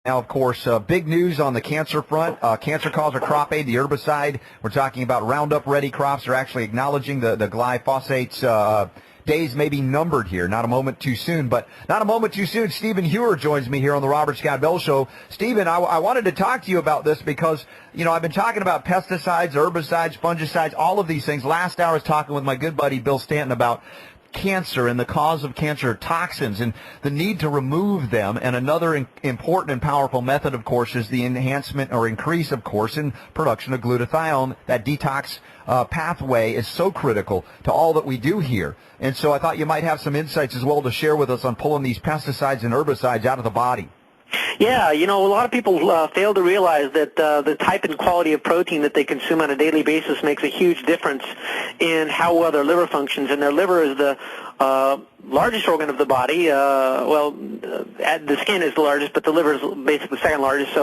Now, of course, big news on the cancer front. Cancer causer crop aid, the herbicide. We're talking about Roundup Ready crops. They're actually acknowledging the glyphosate's days may be numbered here. Not a moment too soon, but not a moment too soon. Stephen Hewer joins me here on the Robert Scott Bell Show. Stephen, I wanted to talk to you about this because, you know, I've been talking about pesticides, herbicides, fungicides, all of these things. Last hour I was talking with my good buddy Bill Stanton about cancer and the cause of cancer, toxins, and the need to remove them. And another important and powerful method, of course, is the enhancement or increase, of course, in production of glutathione. That detox pathway is so critical to all that we do here. And so I thought you might have some insights as well to share with us on pulling these pesticides and herbicides out of the body. Yeah, you know, a lot of people fail to realize that the type and quality of protein that they consume on a daily basis makes a huge difference in how well their liver functions. And their liver is the largest organ of the body. The skin is the largest, but the liver is basically the second largest.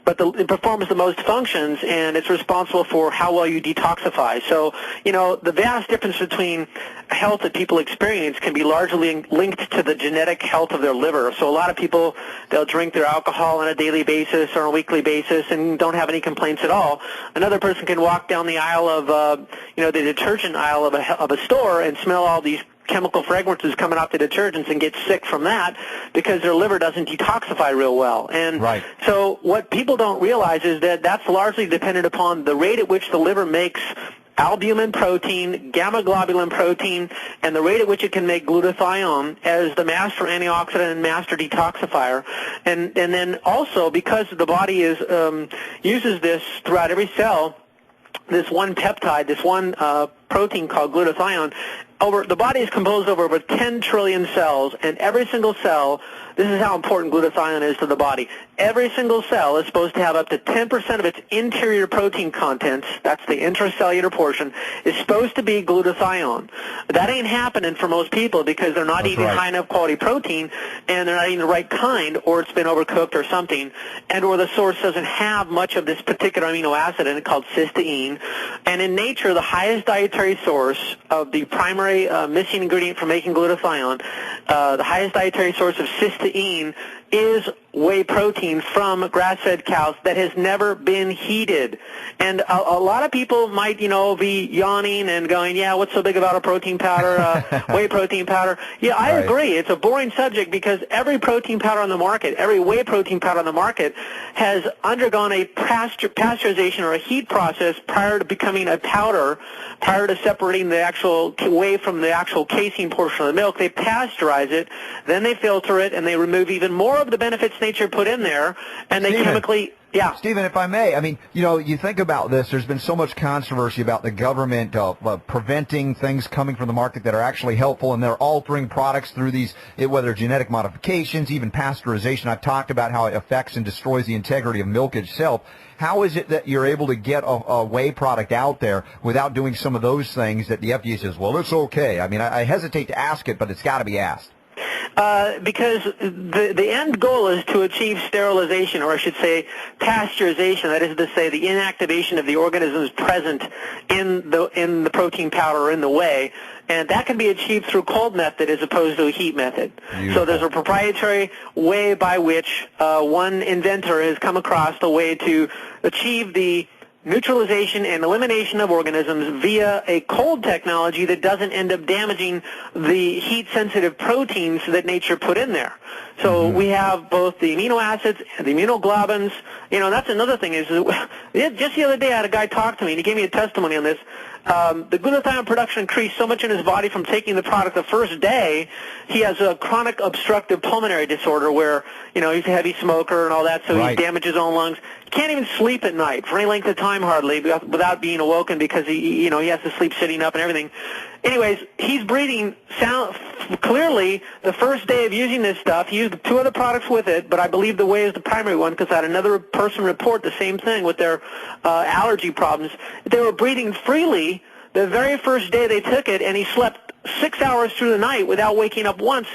It performs the most functions, and it's responsible for how well you detoxify. So, you know, the vast difference between health that people experience can be largely linked to the genetic health of their liver. So a lot of people, they'll drink their alcohol on a daily basis or on a weekly basis and don't have any complaints at all. Another person can walk down the aisle of, the detergent aisle of a store and smell all these chemical fragrances coming off the detergents and get sick from that because their liver doesn't detoxify real well. And right. So what people don't realize is that that's largely dependent upon the rate at which the liver makes albumin protein, gamma globulin protein, and the rate at which it can make glutathione as the master antioxidant and master detoxifier. And then also because the body uses this throughout every cell, this one peptide, this one protein called glutathione. The body is composed of over 10 trillion cells, and every single cell, this is how important glutathione is to the body. Every single cell is supposed to have up to 10% of its interior protein contents, that's the intracellular portion, is supposed to be glutathione. That ain't happening for most people because they're not eating high enough quality protein, and they're not eating the right kind, or it's been overcooked or something, and or the source doesn't have much of this particular amino acid in it called cysteine. And in nature, the highest dietary source of the primary missing ingredient for making glutathione, the highest dietary source of cysteine is whey protein from grass-fed cows that has never been heated. And a lot of people might, be yawning and going, yeah, what's so big about a protein powder, whey protein powder? Yeah, I agree. It's a boring subject because every protein powder on the market, every whey protein powder on the market has undergone a pasteurization or a heat process prior to becoming a powder, prior to separating the actual whey from the actual casein portion of the milk. They pasteurize it, then they filter it, and they remove even more of the benefits nature put in there, and they chemically... Yeah. Stephen, if I may, I mean, you think about this, there's been so much controversy about the government preventing things coming from the market that are actually helpful, and they're altering products through these, whether genetic modifications, even pasteurization. I've talked about how it affects and destroys the integrity of milk itself. How is it that you're able to get a whey product out there without doing some of those things that the FDA says, well, it's okay? I mean, I hesitate to ask it, but it's got to be asked. Because the end goal is to achieve sterilization, or I should say pasteurization. That is to say, the inactivation of the organisms present in the protein powder or in the whey, and that can be achieved through cold method as opposed to a heat method. Beautiful. So there's a proprietary way by which one inventor has come across the way to achieve the neutralization and elimination of organisms via a cold technology that doesn't end up damaging the heat-sensitive proteins that nature put in there. So we have both the amino acids and the immunoglobulins. That's another thing is just the other day I had a guy talk to me, and he gave me a testimony on this. The glutathione production increased so much in his body from taking the product the first day. He has a chronic obstructive pulmonary disorder where, he's a heavy smoker and all that, so he damages his own lungs. He can't even sleep at night for any length of time hardly without being awoken because he has to sleep sitting up and everything. Anyways, he's breathing clearly the first day of using this stuff. He used 2 other products with it, but I believe the whey is the primary one because I had another person report the same thing with their allergy problems. They were breathing freely the very first day they took it, and he slept 6 hours through the night without waking up once.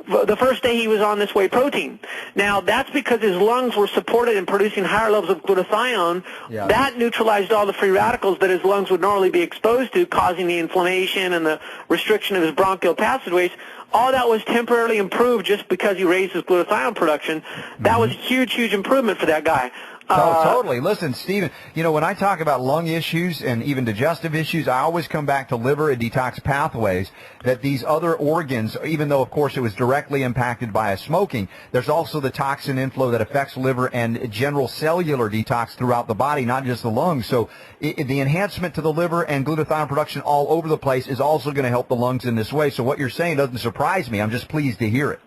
the first day he was on this whey protein. Now, that's because his lungs were supported in producing higher levels of glutathione. Yeah. That neutralized all the free radicals that his lungs would normally be exposed to, causing the inflammation and the restriction of his bronchial passageways. All that was temporarily improved just because he raised his glutathione production. That was a huge, huge improvement for that guy. Totally. Listen, Stephen, when I talk about lung issues and even digestive issues, I always come back to liver and detox pathways, that these other organs, even though, of course, it was directly impacted by smoking, there's also the toxin inflow that affects liver and general cellular detox throughout the body, not just the lungs. So the enhancement to the liver and glutathione production all over the place is also going to help the lungs in this way. So what you're saying doesn't surprise me. I'm just pleased to hear it.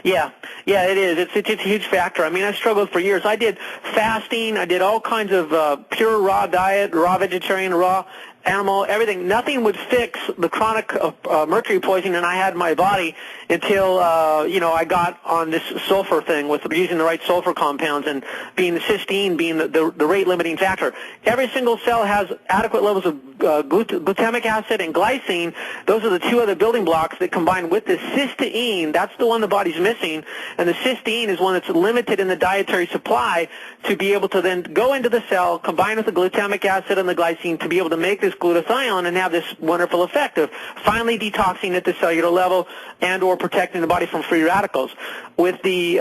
Yeah, it is. It's a huge factor. I mean, I struggled for years. I did fasting. I did all kinds of pure raw diet, raw vegetarian, raw animal, everything. Nothing would fix the chronic mercury poisoning I had in my body until, I got on this sulfur thing with using the right sulfur compounds and being the cysteine being the rate-limiting factor. Every single cell has adequate levels of glutamic acid and glycine. Those are the two other building blocks that combine with the cysteine. That's the one the body's missing, and the cysteine is one that's limited in the dietary supply to be able to then go into the cell, combine with the glutamic acid and the glycine to be able to make this glutathione and have this wonderful effect of finally detoxing at the cellular level and or protecting the body from free radicals. With the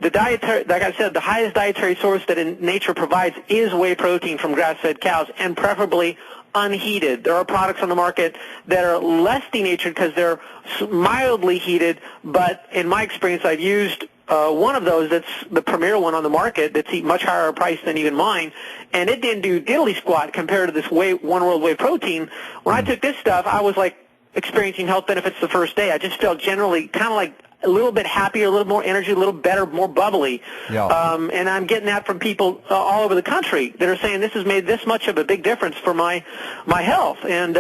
dietary, like I said, the highest dietary source that in nature provides is whey protein from grass-fed cows, and preferably unheated. There are products on the market that are less denatured because they're mildly heated, but in my experience, I've used one of those that's the premier one on the market that's much higher price than even mine, and it didn't do diddly squat compared to this One World Whey protein. When I took this stuff, I was like experiencing health benefits the first day. I just felt generally kind of like a little bit happier, a little more energy, a little better, more bubbly. Yeah. And I'm getting that from people all over the country that are saying this has made this much of a big difference for my health. And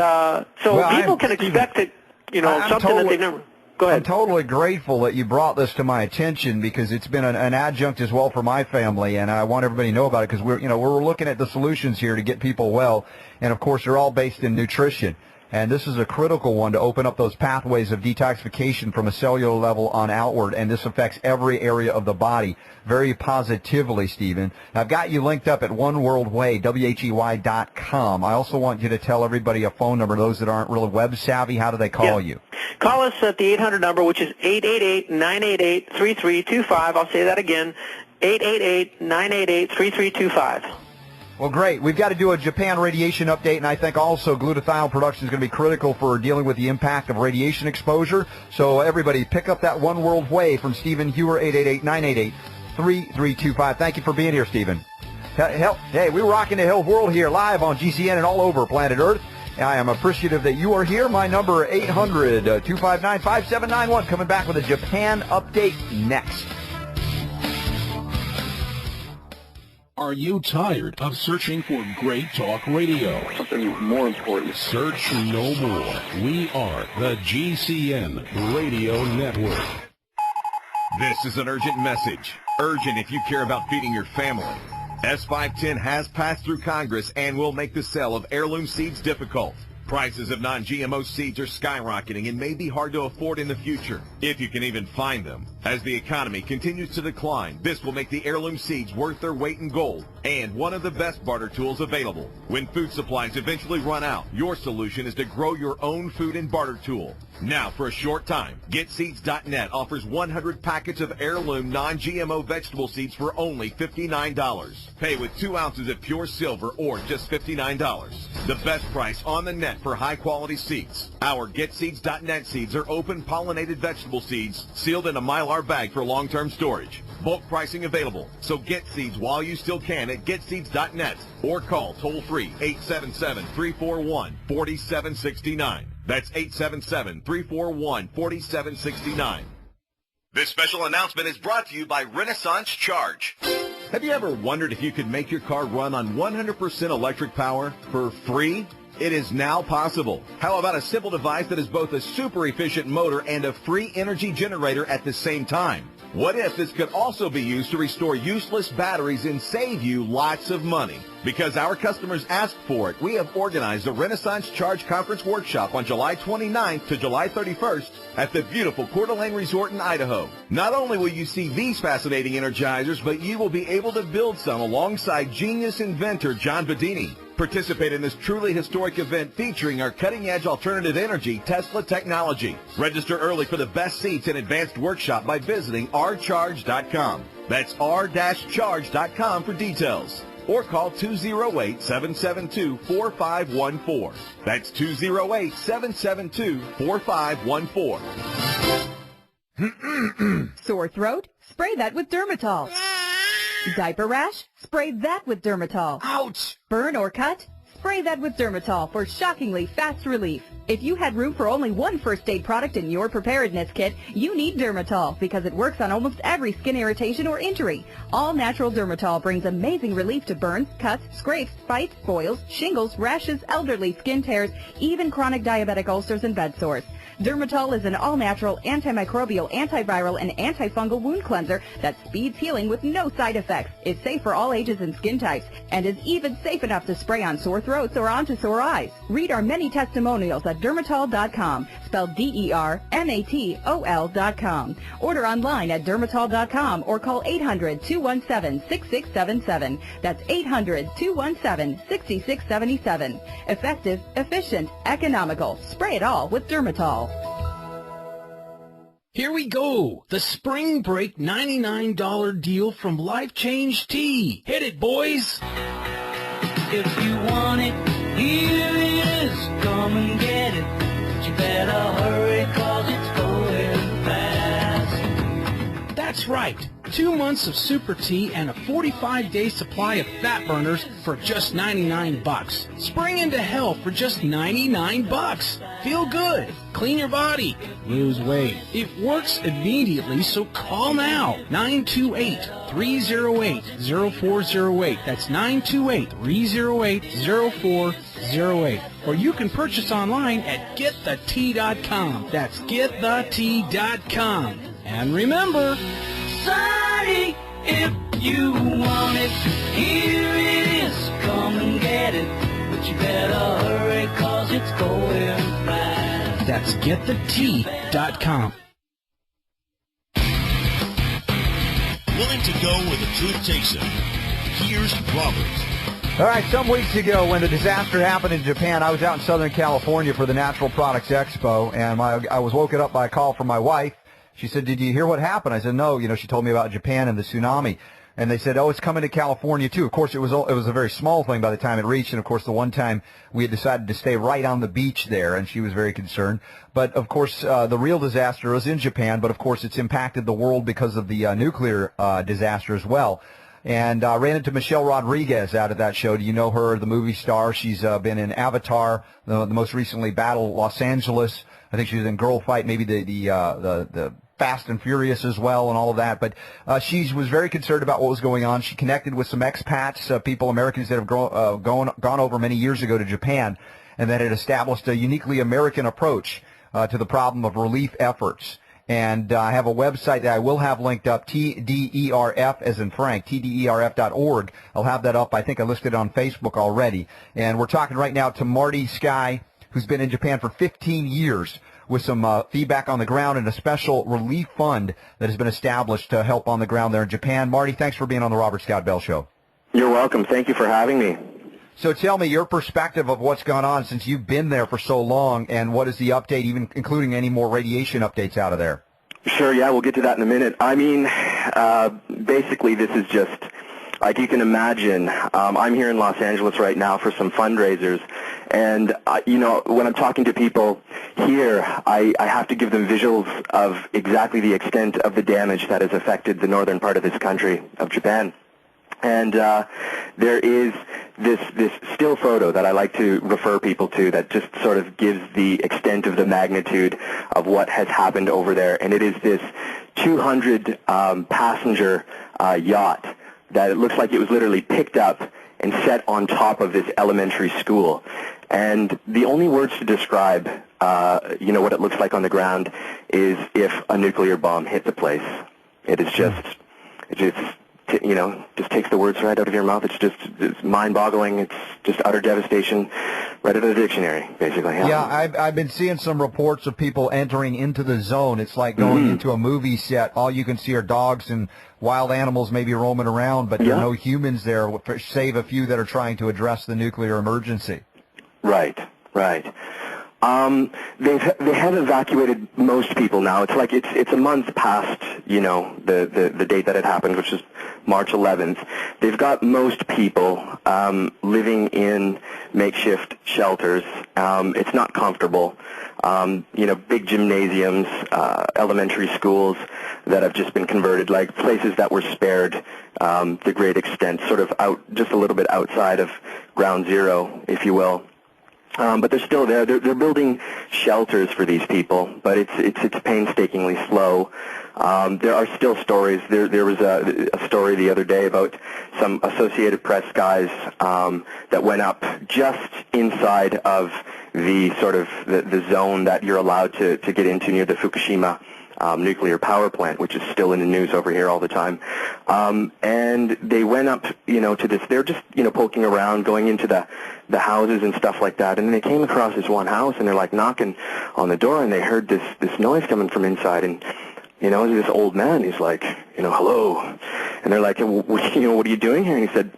people can expect that, something that they've never... Go ahead. I'm totally grateful that you brought this to my attention, because it's been an adjunct as well for my family, and I want everybody to know about it, because we're looking at the solutions here to get people well, and of course they're all based in nutrition. And this is a critical one to open up those pathways of detoxification from a cellular level on outward, and this affects every area of the body very positively, Stephen. I've got you linked up at OneWorldWhey, WHEY.com. I also want you to tell everybody a phone number, those that aren't really web savvy. How do they call you? Call us at the 800 number, which is 888-988-3325. I'll say that again, 888-988-3325. Well, great. We've got to do a Japan radiation update, and I think also glutathione production is going to be critical for dealing with the impact of radiation exposure. So everybody, pick up that One World Whey from Stephen Hewer, 888-988-3325. Thank you for being here, Stephen. Hey, we're rocking the Health World here live on GCN and all over planet Earth. I am appreciative that you are here. My number, 800-259-5791. Coming back with a Japan update next. Are you tired of searching for great talk radio? Something more important. Search no more. We are the GCN Radio Network. This is an urgent message. Urgent if you care about feeding your family. S510 has passed through Congress and will make the sale of heirloom seeds difficult. Prices of non-GMO seeds are skyrocketing and may be hard to afford in the future, if you can even find them. As the economy continues to decline, this will make the heirloom seeds worth their weight in gold and one of the best barter tools available. When food supplies eventually run out, your solution is to grow your own food and barter tool. Now, for a short time, GetSeeds.net offers 100 packets of heirloom non-GMO vegetable seeds for only $59. Pay with 2 ounces of pure silver or just $59. The best price on the net for high-quality seeds. Our GetSeeds.net seeds are open pollinated vegetable seeds sealed in a Mylar bag for long-term storage. Bulk pricing available, so get seeds while you still can at GetSeeds.net or call toll-free 877-341-4769. That's 877-341-4769. This special announcement is brought to you by Renaissance Charge. Have you ever wondered if you could make your car run on 100% electric power for free? It is now possible. How about a simple device that is both a super efficient motor and a free energy generator at the same time? What if this could also be used to restore useless batteries and save you lots of money? Because our customers asked for it, we have organized a Renaissance Charge Conference Workshop on July 29th to July 31st at the beautiful Coeur d'Alene Resort in Idaho. Not only will you see these fascinating Energizers, but you will be able to build some alongside genius inventor John Bedini. Participate in this truly historic event featuring our cutting-edge alternative energy Tesla technology. Register early for the best seats and advanced workshop by visiting rcharge.com. That's r-charge.com for details. Or call 208-772-4514. That's 208-772-4514. Sore throat? Spray that with Dermatol. Diaper rash? Spray that with Dermatol. Ouch! Burn or cut? Spray that with Dermatol for shockingly fast relief. If you had room for only one first aid product in your preparedness kit, you need Dermatol because it works on almost every skin irritation or injury. All natural Dermatol brings amazing relief to burns, cuts, scrapes, bites, boils, shingles, rashes, elderly skin tears, even chronic diabetic ulcers and bed sores. Dermatol is an all-natural, antimicrobial, antiviral, and antifungal wound cleanser that speeds healing with no side effects. It's safe for all ages and skin types, and is even safe enough to spray on sore throats or onto sore eyes. Read our many testimonials at Dermatol.com, spelled DERMATOL.com. Order online at Dermatol.com or call 800-217-6677. That's 800-217-6677. Effective, efficient, economical. Spray it all with Dermatol. Here we go. The Spring Break $99 deal from Life Change Tea. Hit it, boys. If you want it, here it is. Come and get it. But you better hurry, 'cause it's going fast. That's right. 2 months of Super Tea and a 45-day supply of fat burners for just $99. Spring into health for just $99. Feel good. Clean your body. Lose weight. It works immediately, so call now. 928-308-0408. That's 928-308-0408. Or you can purchase online at GetTheTea.com. That's GetTheTea.com. And remember, Sonny, if you want it, here it is. Come and get it. But you better hurry, 'cause it's going fast. that's GetTheTea.com. Willing to go where the truth takes him. Here's Robert. All right, some weeks ago when the disaster happened in Japan, I was out in Southern California for the Natural Products Expo, and I was woken up by a call from my wife. She said, "Did you hear what happened?" I said, "No." She told me about Japan and the tsunami. And they said, "Oh, it's coming to California too." Of course, it was a very small thing by the time it reached. And of course, the one time we had decided to stay right on the beach there, and she was very concerned. But of course, the real disaster was in Japan. But of course, it's impacted the world because of the nuclear disaster as well. And I ran into Michelle Rodriguez out at that show. Do you know her, the movie star? She's been in Avatar, the most recently Battle Los Angeles. I think she was in Girl Fight, maybe the Fast and Furious as well, and all of that. But she was very concerned about what was going on. She connected with some expats, Americans that have gone over many years ago to Japan, and that had established a uniquely American approach to the problem of relief efforts. And I have a website that I will have linked up, TDERF as in Frank, TDERF.org. I'll have that up. I think I listed it on Facebook already. And we're talking right now to Marty Sky, who's been in Japan for 15 years, with some feedback on the ground and a special relief fund that has been established to help on the ground there in Japan. Marty, thanks for being on the Robert Scott Bell Show. You're welcome. Thank you for having me. So tell me your perspective of what's gone on since you've been there for so long, and what is the update, even including any more radiation updates out of there? Sure, yeah, we'll get to that in a minute. I mean, basically this is just, like you can imagine, I'm here in Los Angeles right now for some fundraisers, and, when I'm talking to people here, I have to give them visuals of exactly the extent of the damage that has affected the northern part of this country, of Japan. And there is this still photo that I like to refer people to that just sort of gives the extent of the magnitude of what has happened over there. And it is this 200 passenger yacht that it looks like it was literally picked up and set on top of this elementary school. And the only words to describe, what it looks like on the ground is if a nuclear bomb hit the place. It is just takes the words right out of your mouth. It's mind-boggling. It's just utter devastation, right out of the dictionary, basically. Yeah, I've been seeing some reports of people entering into the zone. It's like going into a movie set. All you can see are dogs and wild animals maybe roaming around, but there are no humans there, save a few that are trying to address the nuclear emergency. Right. They have evacuated most people now. It's like it's a month past, the date that it happened, which is March 11th. They've got most people living in makeshift shelters. It's not comfortable. Big gymnasiums, elementary schools that have just been converted, like places that were spared to great extent, sort of just a little bit outside of ground zero, if you will. But they're still there. They're building shelters for these people, but it's painstakingly slow. There are still stories. There was a story the other day about some Associated Press guys that went up just inside of the sort of the zone that you're allowed to get into near the Fukushima nuclear power plant, which is still in the news over here all the time. And they went up, to this. They're just, poking around, going into the houses and stuff like that. And then they came across this one house, and they're like knocking on the door, and they heard this noise coming from inside. And it was this old man. He's like, hello. And they're like, what are you doing here? And he said,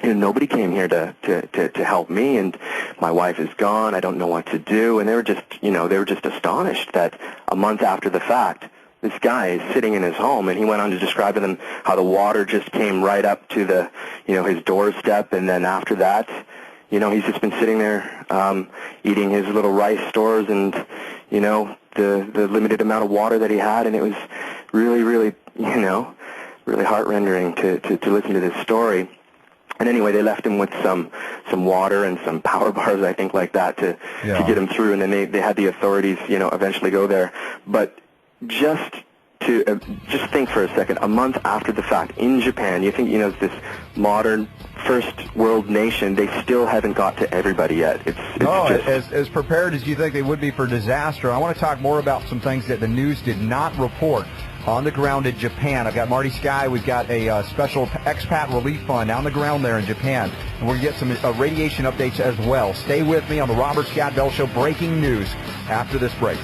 nobody came here to help me, and my wife is gone. I don't know what to do. And they were just astonished that a month after the fact, this guy is sitting in his home, and he went on to describe to them how the water just came right up to the, his doorstep, and then after that, he's just been sitting there eating his little rice stores and, the limited amount of water that he had, and it was really, really, really heart-rendering to listen to this story. And anyway, they left him with some water and some power bars, I think, like that to get him through. And then they had the authorities, eventually go there. But just think for a second, a month after the fact, in Japan, you think, this modern first world nation, they still haven't got to everybody yet. It's just as prepared as you think they would be for disaster. I want to talk more about some things that the news did not report on the ground in Japan. I've got Marty Skye. We've got a special expat relief fund on the ground there in Japan. And we're going to get some radiation updates as well. Stay with me on the Robert Scott Bell Show. Breaking news after this break.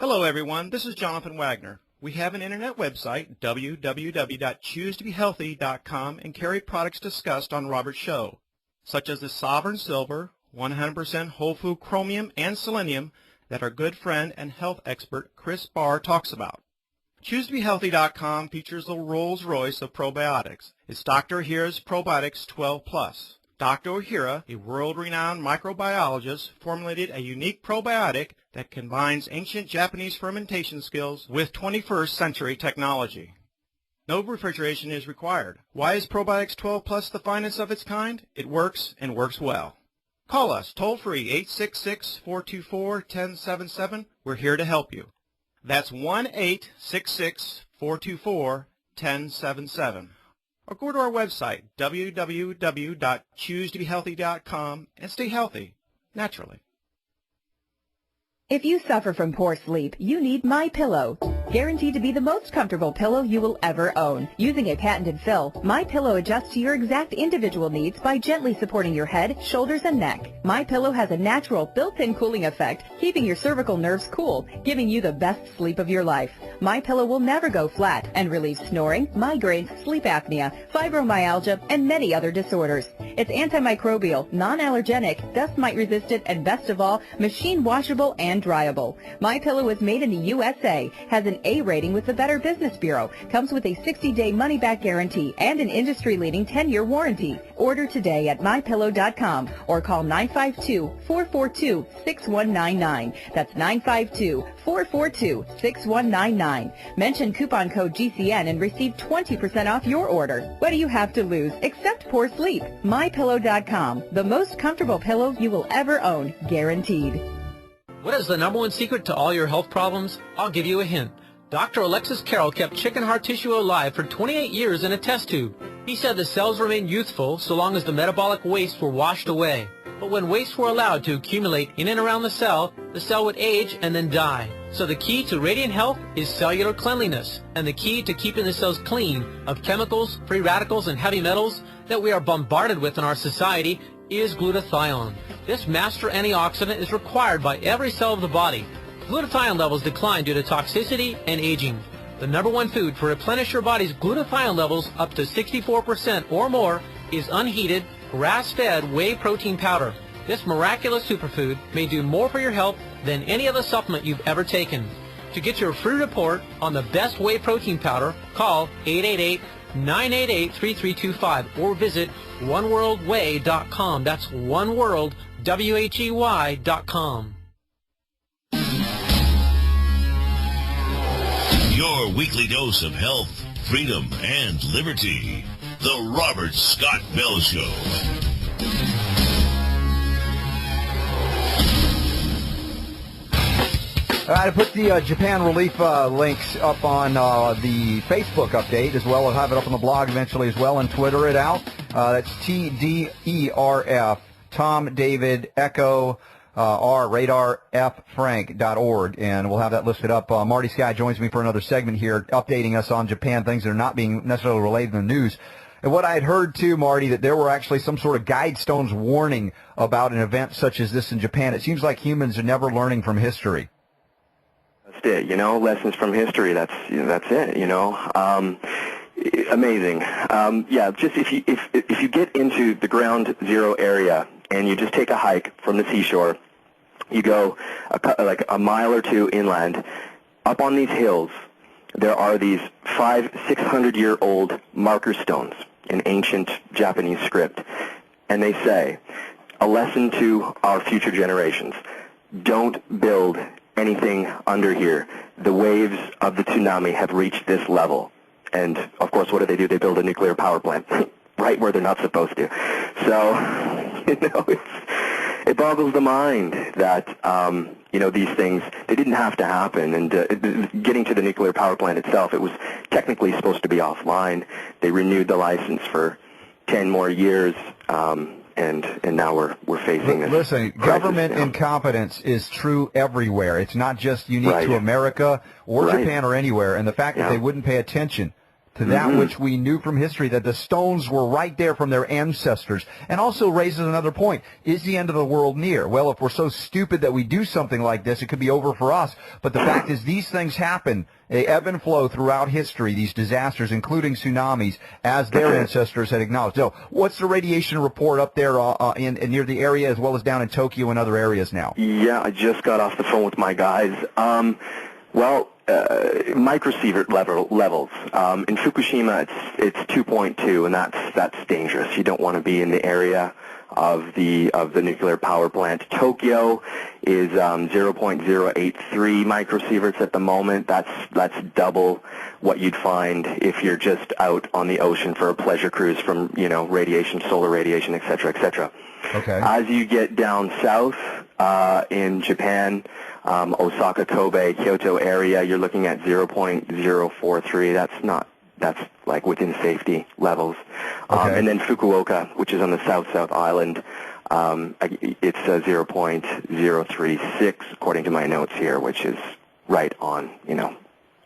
Hello, everyone. This is Jonathan Wagner. We have an internet website, www.choosetobehealthy.com, and carry products discussed on Robert's show, such as the Sovereign Silver, 100% whole food chromium and selenium that our good friend and health expert Chris Barr talks about. ChooseToBeHealthy.com features the Rolls-Royce of probiotics. It's Dr. Ohhira's Probiotics 12 Plus. Dr. Ohhira, a world-renowned microbiologist, formulated a unique probiotic that combines ancient Japanese fermentation skills with 21st century technology. No refrigeration is required. Why is Probiotics 12 Plus the finest of its kind? It works and works well. Call us toll-free 866-424-1077. We're here to help you. That's 1-866-424-1077. Or go to our website, www.choosetobehealthy.com, and stay healthy, naturally. If you suffer from poor sleep, you need MyPillow. Guaranteed to be the most comfortable pillow you will ever own. Using a patented fill, MyPillow adjusts to your exact individual needs by gently supporting your head, shoulders, and neck. MyPillow has a natural built-in cooling effect, keeping your cervical nerves cool, giving you the best sleep of your life. MyPillow will never go flat and relieves snoring, migraines, sleep apnea, fibromyalgia, and many other disorders. It's antimicrobial, non-allergenic, dust mite resistant, and best of all, machine washable and dryable. MyPillow is made in the USA, has an A rating with the Better Business Bureau, comes with a 60-day money-back guarantee and an industry-leading 10-year warranty. Order today at MyPillow.com or call 952-442-6199. That's 952-442-6199. Mention coupon code GCN and receive 20% off your order. What do you have to lose except poor sleep? MyPillow.com, the most comfortable pillow you will ever own, guaranteed. What is the #1 secret to all your health problems? I'll give you a hint. Dr. Alexis Carroll kept chicken heart tissue alive for 28 years in a test tube. He said the cells remained youthful so long as the metabolic wastes were washed away. But when wastes were allowed to accumulate in and around the cell would age and then die. So the key to radiant health is cellular cleanliness, and the key to keeping the cells clean of chemicals, free radicals, and heavy metals that we are bombarded with in our society is glutathione. This master antioxidant is required by every cell of the body. Glutathione levels decline due to toxicity and aging. The number one food to replenish your body's glutathione levels up to 64% or more is unheated, grass-fed whey protein powder. This miraculous superfood may do more for your health than any other supplement you've ever taken. To get your free report on the best whey protein powder, call 888-988-3325 or visit oneworldwhey.com. That's oneworldwhey.com. Your weekly dose of health, freedom, and liberty. The Robert Scott Bell Show. All right, I put the Japan relief links up on the Facebook update as well. I'll have it up on the blog eventually as well and Twitter it out. That's TDERF, Tom David Echo R Radar F Frank.org, and we'll have that listed up. Marty Sky joins me for another segment here, updating us on Japan, things that are not being necessarily relayed in the news. And what I had heard too, Marty, that there were actually some sort of guide stones warning about an event such as this in Japan. It seems like humans are never learning from history. That's it, you know, lessons from history. That's it, you know. Amazing. Yeah, just if you get into the ground zero area and you just take a hike from the seashore, you go like a mile or two inland, up on these hills, there are these 500-600-year-old marker stones in ancient Japanese script, and they say, a lesson to our future generations: don't build anything under here. The waves of the tsunami have reached this level. And, of course, what do? They build a nuclear power plant right where they're not supposed to. So, you know, it boggles the mind that, you know, these things, they didn't have to happen. And getting to the nuclear power plant itself, it was technically supposed to be offline. They renewed the license for 10 more years. And now we're facing this. Listen, government incompetence is true everywhere. It's not just unique to America or Japan or anywhere. And the fact that they wouldn't pay attention to that which we knew from history, that the stones were right there from their ancestors, and also raises another point. Is the end of the world near? Well, if we're so stupid that we do something like this, it could be over for us. But the fact is, these things happen. They ebb and flow throughout history, these disasters, including tsunamis, as their ancestors had acknowledged. So what's the radiation report up there in near the area as well as down in Tokyo and other areas now? Yeah, I just got off the phone with my guys. Microsievert levels. In Fukushima, it's 2.2, and that's dangerous. You don't want to be in the area of the nuclear power plant. Tokyo is 0.083 microsieverts at the moment. That's double what you'd find if you're just out on the ocean for a pleasure cruise from, you know, radiation, solar radiation, et cetera, et cetera. Okay. As you get down south in Japan, Osaka, Kobe, Kyoto area, you're looking at 0.043. That's like within safety levels. And then Fukuoka, which is on the south island, it's 0.036 according to my notes here, which is right on, you know,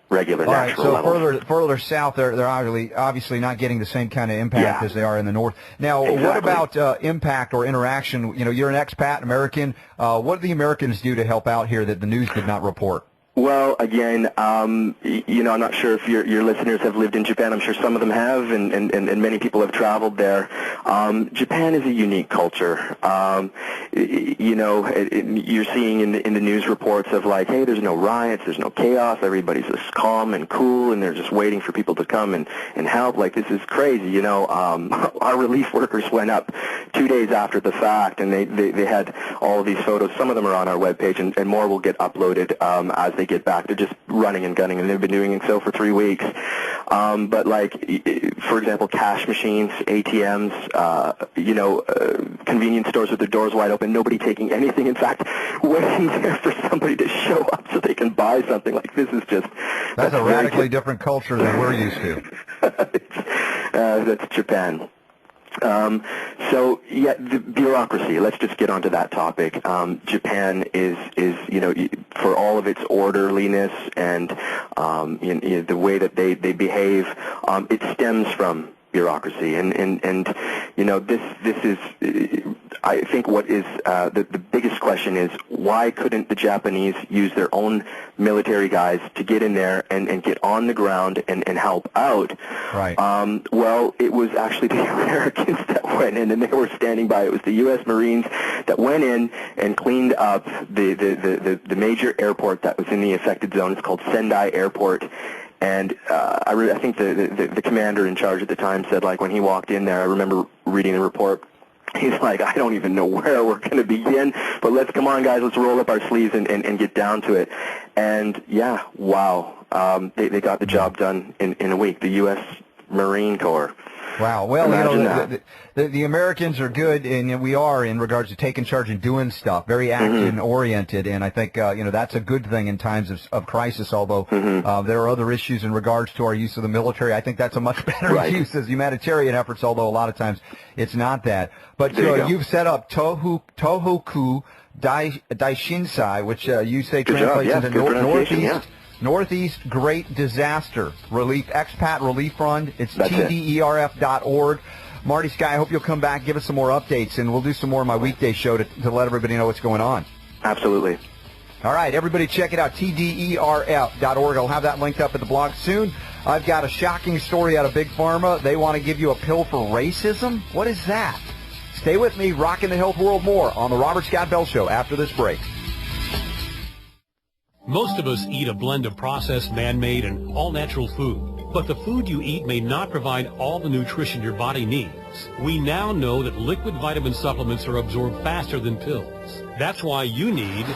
regular natural levels. So further south, they're obviously not getting the same kind of impact as they are in the north. Now, what about impact or interaction? You know, you're an expat American. What do the Americans do to help out here that the news did not report? Well, again, you know, I'm not sure if your listeners have lived in Japan. I'm sure some of them have, and many people have traveled there. Japan is a unique culture. You know, you're seeing in the news reports of like, hey, there's no riots, there's no chaos, everybody's just calm and cool, and they're just waiting for people to come and help. Like, this is crazy, you know. Our relief workers went up 2 days after the fact, and they had all of these photos. Some of them are on our webpage, and more will get uploaded as they they get back. They're just running and gunning, and they've been doing so for 3 weeks. But like, for example, cash machines, ATMs, convenience stores with their doors wide open, nobody taking anything. In fact, waiting there for somebody to show up so they can buy something. Like, this is just... That's a radically different culture than we're used to. That's Japan. So, yeah, the bureaucracy, let's just get onto that topic. Japan is for all of its orderliness and the way that they behave, it stems from bureaucracy. And this is, I think what is the biggest question is, why couldn't the Japanese use their own military guys to get in there and get on the ground and help out? Right. Well, it was actually the Americans that went in, and they were standing by. It was the U.S. Marines that went in and cleaned up the major airport that was in the affected zone. It's called Sendai Airport. And I think the commander in charge at the time said, like, when he walked in there, I remember reading the report, he's like, I don't even know where we're going to begin, but let's, come on, guys, let's roll up our sleeves and get down to it. And, yeah, wow, they got the job done in a week, the U.S. Marine Corps. Wow. Well, Imagine the Americans are good, and we are, in regards to taking charge and doing stuff, very action-oriented, and I think, that's a good thing in times of crisis, although there are other issues in regards to our use of the military. I think that's a much better use as humanitarian efforts, although a lot of times it's not that. But you've set up Tohoku Daishinsai, which you say translates into Northeast Great Disaster Relief, Expat Relief Fund. It's TDERF.org. Marty Sky, I hope you'll come back, give us some more updates, and we'll do some more of my weekday show to let everybody know what's going on. Absolutely. All right, everybody check it out, TDERF.org. I'll have that linked up at the blog soon. I've got a shocking story out of Big Pharma. They want to give you a pill for racism? What is that? Stay with me, rocking the health world more on the Robert Scott Bell Show after this break. Most of us eat a blend of processed, man-made, and all-natural food. But the food you eat may not provide all the nutrition your body needs. We now know that liquid vitamin supplements are absorbed faster than pills. That's why you need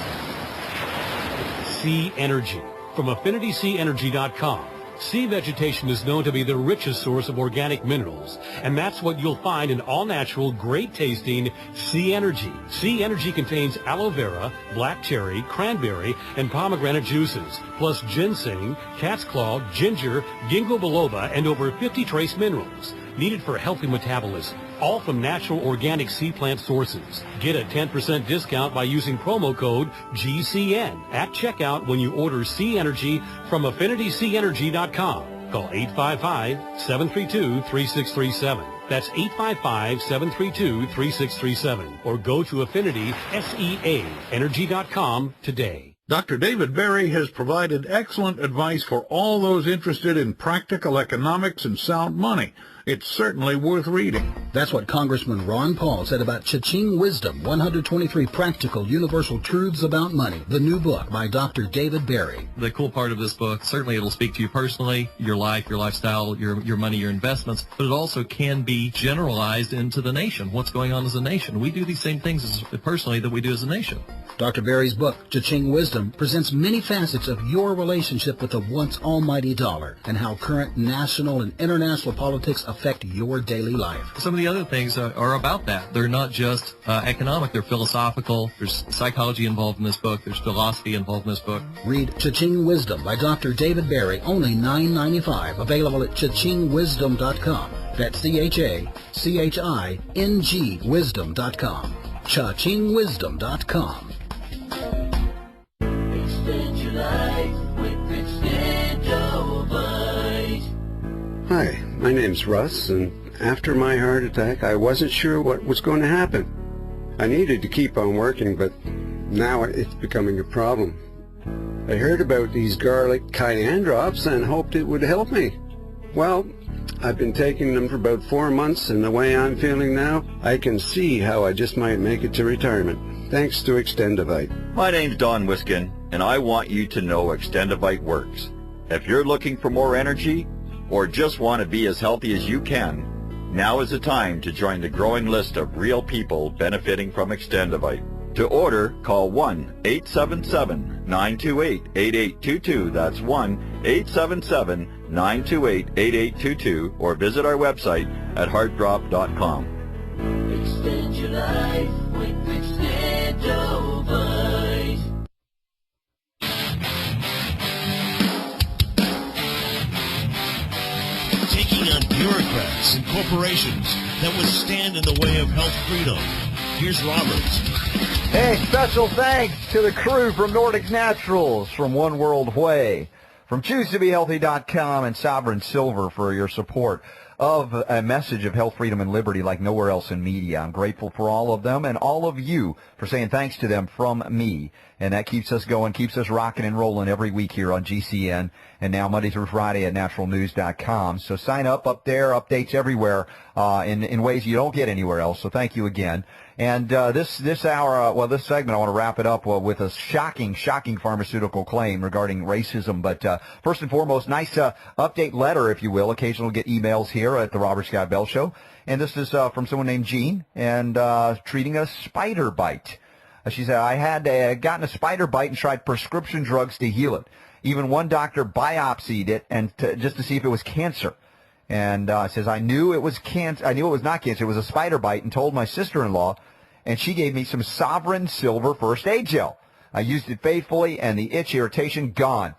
Sea Energy from AffinitySeaEnergy.com. Sea vegetation is known to be the richest source of organic minerals, and that's what you'll find in all-natural, great-tasting Sea Energy. Sea Energy contains aloe vera, black cherry, cranberry, and pomegranate juices, plus ginseng, cat's claw, ginger, ginkgo biloba, and over 50 trace minerals needed for healthy metabolism, all from natural organic sea plant sources. Get a 10% discount by using promo code GCN at checkout when you order Sea Energy from AffinitySeaEnergy.com. Call 855-732-3637. That's 855-732-3637. Or go to AffinitySeaEnergy.com today. Dr. David Berry has provided excellent advice for all those interested in practical economics and sound money. It's certainly worth reading. That's what Congressman Ron Paul said about Cha-Ching Wisdom, 123 Practical Universal Truths About Money, the new book by Dr. David Berry. The cool part of this book, certainly it'll speak to you personally, your life, your lifestyle, your money, your investments, but it also can be generalized into the nation. What's going on as a nation? We do these same things personally that we do as a nation. Dr. Berry's book, Cha-Ching Wisdom, presents many facets of your relationship with the once almighty dollar and how current national and international politics affect your daily life. Some of the other things are about that. They're not just economic, they're philosophical. There's psychology involved in this book. There's philosophy involved in this book. Read Cha-Ching Wisdom by Dr. David Berry, only $9.95, available at chachingwisdom.com. That's CHACHING wisdom.com. chachingwisdom.com. Extend your life with Extendovite. Hi, my name's Russ, and after my heart attack, I wasn't sure what was going to happen. I needed to keep on working, but now it's becoming a problem. I heard about these garlic cayenne drops and hoped it would help me. Well, I've been taking them for about 4 months, and the way I'm feeling now, I can see how I just might make it to retirement. Thanks to Extendovite. My name's Don Wiskin, and I want you to know Extendovite works. If you're looking for more energy, or just want to be as healthy as you can, now is the time to join the growing list of real people benefiting from Extendovite. To order, call 1-877 1-877-928-8822. That's 1-877-928-8822. Or visit our website at heartdrop.com. Extend your life with Extendovite. Taking on bureaucrats and corporations that would stand in the way of health freedom. Here's Robert. Hey, special thanks to the crew from Nordic Naturals, from One World Whey, from ChooseToBeHealthy.com, and Sovereign Silver for your support of a message of health, freedom, and liberty like nowhere else in media. I'm grateful for all of them and all of you for saying thanks to them from me. And that keeps us going, keeps us rocking and rolling every week here on GCN, and now Monday through Friday at naturalnews.com. So sign up there, updates everywhere in ways you don't get anywhere else. So thank you again. And this hour, this segment, I want to wrap it up with a shocking pharmaceutical claim regarding racism. But first and foremost, nice update letter, if you will. Occasionally we'll get emails here at the Robert Scott Bell Show. And this is from someone named Jean, and treating a spider bite. She said, I had gotten a spider bite and tried prescription drugs to heal it. Even one doctor biopsied it and just to see if it was cancer. And says, I knew it was cancer. I knew it was not cancer. It was a spider bite, and told my sister-in-law, and she gave me some Sovereign Silver First Aid Gel. I used it faithfully, and the itch, irritation, gone.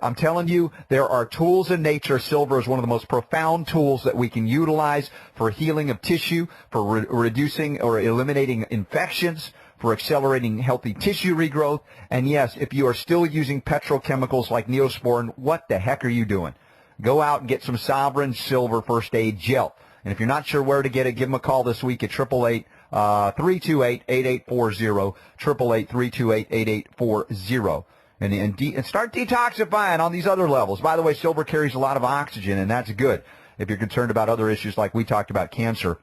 I'm telling you, there are tools in nature. Silver is one of the most profound tools that we can utilize for healing of tissue, for reducing or eliminating infections, for accelerating healthy tissue regrowth. And yes, if you are still using petrochemicals like Neosporin, what the heck are you doing? Go out and get some Sovereign Silver First Aid Gel. And if you're not sure where to get it, give them a call this week at 888-328-8840, 888-328-8840. And start detoxifying on these other levels. By the way, silver carries a lot of oxygen, and that's good. If you're concerned about other issues like we talked about, cancer,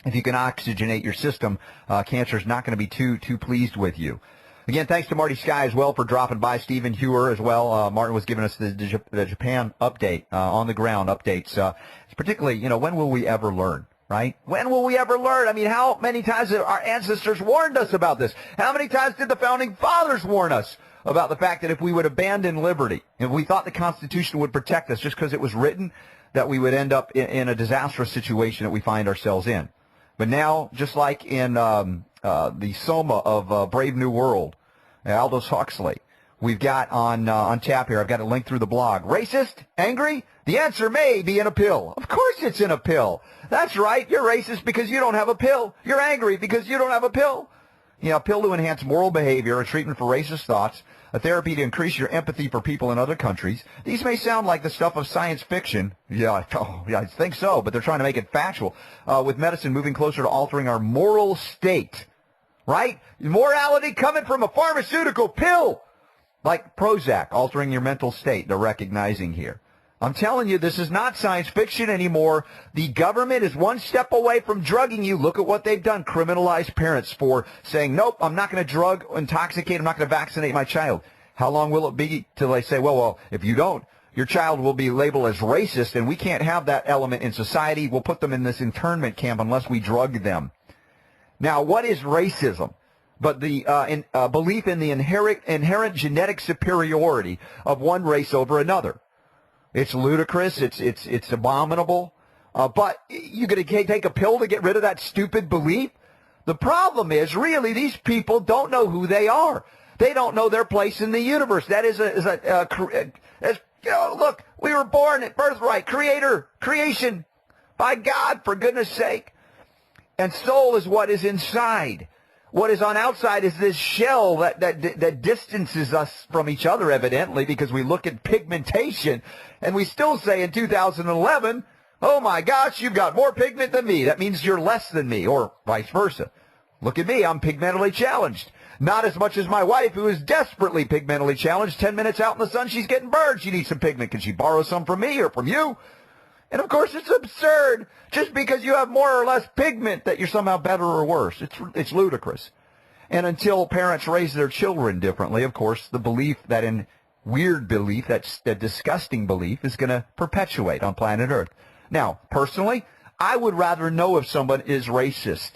if you can oxygenate your system, cancer is not going to be too pleased with you. Again, thanks to Marty Sky as well for dropping by. Stephen Hewer as well. Martin was giving us the Japan update, on the ground updates. Particularly, when will we ever learn, right? When will we ever learn? I mean, how many times have our ancestors warned us about this? How many times did the founding fathers warn us about the fact that if we would abandon liberty, if we thought the Constitution would protect us just because it was written, that we would end up in a disastrous situation that we find ourselves in? But now, just like in the Soma of Brave New World, Aldous Huxley, we've got on tap here, I've got a link through the blog. Racist? Angry? The answer may be in a pill. Of course it's in a pill. That's right. You're racist because you don't have a pill. You're angry because you don't have a pill. A pill to enhance moral behavior, a treatment for racist thoughts, a therapy to increase your empathy for people in other countries. These may sound like the stuff of science fiction. Yeah, I think so, but they're trying to make it factual. With medicine moving closer to altering our moral state, right? Morality coming from a pharmaceutical pill, like Prozac, altering your mental state, they're recognizing here. I'm telling you, this is not science fiction anymore. The government is one step away from drugging you. Look at what they've done. Criminalize parents for saying, nope, I'm not going to drug, intoxicate, I'm not going to vaccinate my child. How long will it be till they say, well, if you don't, your child will be labeled as racist, and we can't have that element in society. We'll put them in this internment camp unless we drug them. Now, what is racism? But the belief in the inherent genetic superiority of one race over another. It's ludicrous. It's abominable. But you're going to take a pill to get rid of that stupid belief? The problem is, really, these people don't know who they are. They don't know their place in the universe. That look, we were born at birthright, creation by God, for goodness sake. And soul is what is inside. What is on outside is this shell that distances us from each other, evidently, because we look at pigmentation, and we still say in 2011, oh my gosh, you've got more pigment than me. That means you're less than me, or vice versa. Look at me, I'm pigmentally challenged. Not as much as my wife, who is desperately pigmentally challenged. 10 minutes out in the sun, she's getting burned. She needs some pigment. Can she borrow some from me or from you? And of course, it's absurd. Just because you have more or less pigment that you're somehow better or worse. It's ludicrous. And until parents raise their children differently, of course, the belief that that disgusting belief is going to perpetuate on planet Earth. Now, personally, I would rather know if someone is racist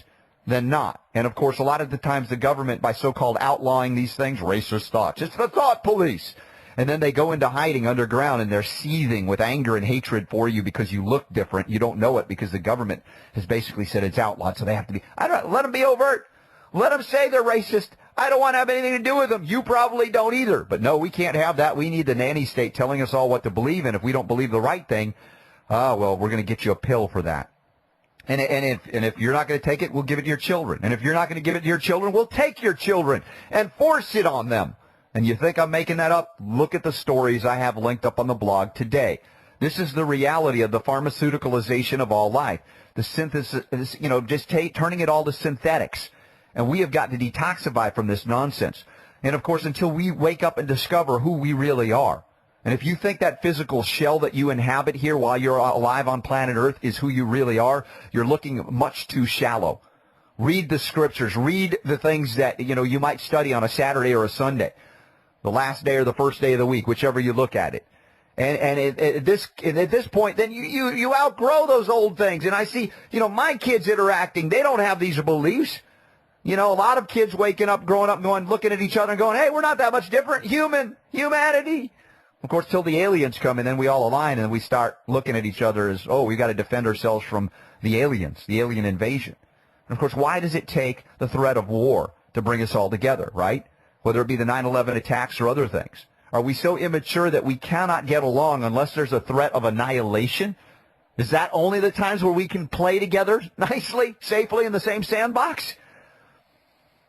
than not. And, of course, a lot of the times the government, by so-called outlawing these things, racist thoughts, it's the thought police. And then they go into hiding underground, and they're seething with anger and hatred for you because you look different. You don't know it because the government has basically said it's outlawed, so they have to be. Let them be overt. Let them say they're racist. I don't want to have anything to do with them. You probably don't either. But no, we can't have that. We need the nanny state telling us all what to believe, and if we don't believe the right thing, well, we're going to get you a pill for that. And if you're not going to take it, we'll give it to your children. And if you're not going to give it to your children, we'll take your children and force it on them. And you think I'm making that up? Look at the stories I have linked up on the blog today. This is the reality of the pharmaceuticalization of all life. The synthesis, just turning it all to synthetics. And we have got to detoxify from this nonsense. And, of course, until we wake up and discover who we really are. And if you think that physical shell that you inhabit here while you're alive on planet Earth is who you really are, you're looking much too shallow. Read the scriptures. Read the things that, you might study on a Saturday or a Sunday. The last day or the first day of the week, whichever you look at it. And at this point, then you outgrow those old things. And I see, my kids interacting, they don't have these beliefs. A lot of kids waking up, growing up, looking at each other and going, hey, we're not that much different. Humanity. Of course, till the aliens come, and then we all align, and we start looking at each other as, we got to defend ourselves from the aliens, the alien invasion. And, of course, why does it take the threat of war to bring us all together, right? Whether it be the 9/11 attacks or other things. Are we so immature that we cannot get along unless there's a threat of annihilation? Is that only the times where we can play together nicely, safely in the same sandbox?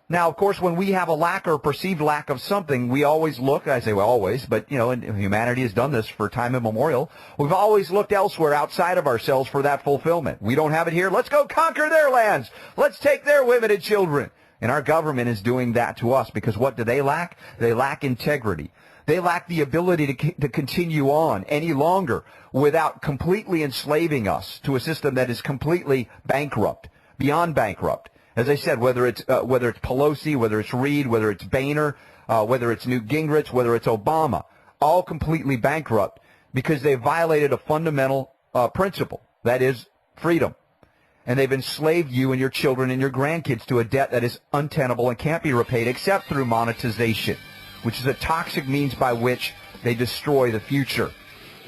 Now, of course, when we have a lack or perceived lack of something, we always look, I say, well, always, but, and humanity has done this for time immemorial. We've always looked elsewhere outside of ourselves for that fulfillment. We don't have it here. Let's go conquer their lands. Let's take their women and children. And our government is doing that to us because what do they lack? They lack integrity. They lack the ability to continue on any longer without completely enslaving us to a system that is completely bankrupt, beyond bankrupt. As I said, whether it's Pelosi, whether it's Reid, whether it's Boehner, whether it's Newt Gingrich, whether it's Obama, all completely bankrupt because they violated a fundamental principle, that is freedom. And they've enslaved you and your children and your grandkids to a debt that is untenable and can't be repaid except through monetization, which is a toxic means by which they destroy the future.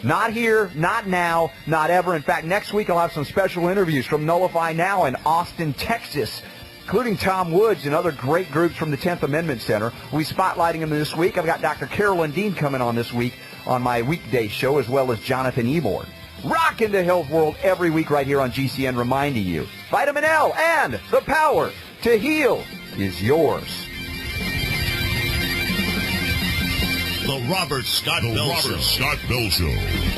Not here, not now, not ever. In fact, next week I'll have some special interviews from Nullify Now in Austin, Texas, including Tom Woods and other great groups from the 10th Amendment Center. We'll be spotlighting them this week. I've got Dr. Carolyn Dean coming on this week on my weekday show, as well as Jonathan Emord. Rock into Health World every week right here on GCN, reminding you, Vitamin L and the power to heal is yours. The Robert Scott Bell Show.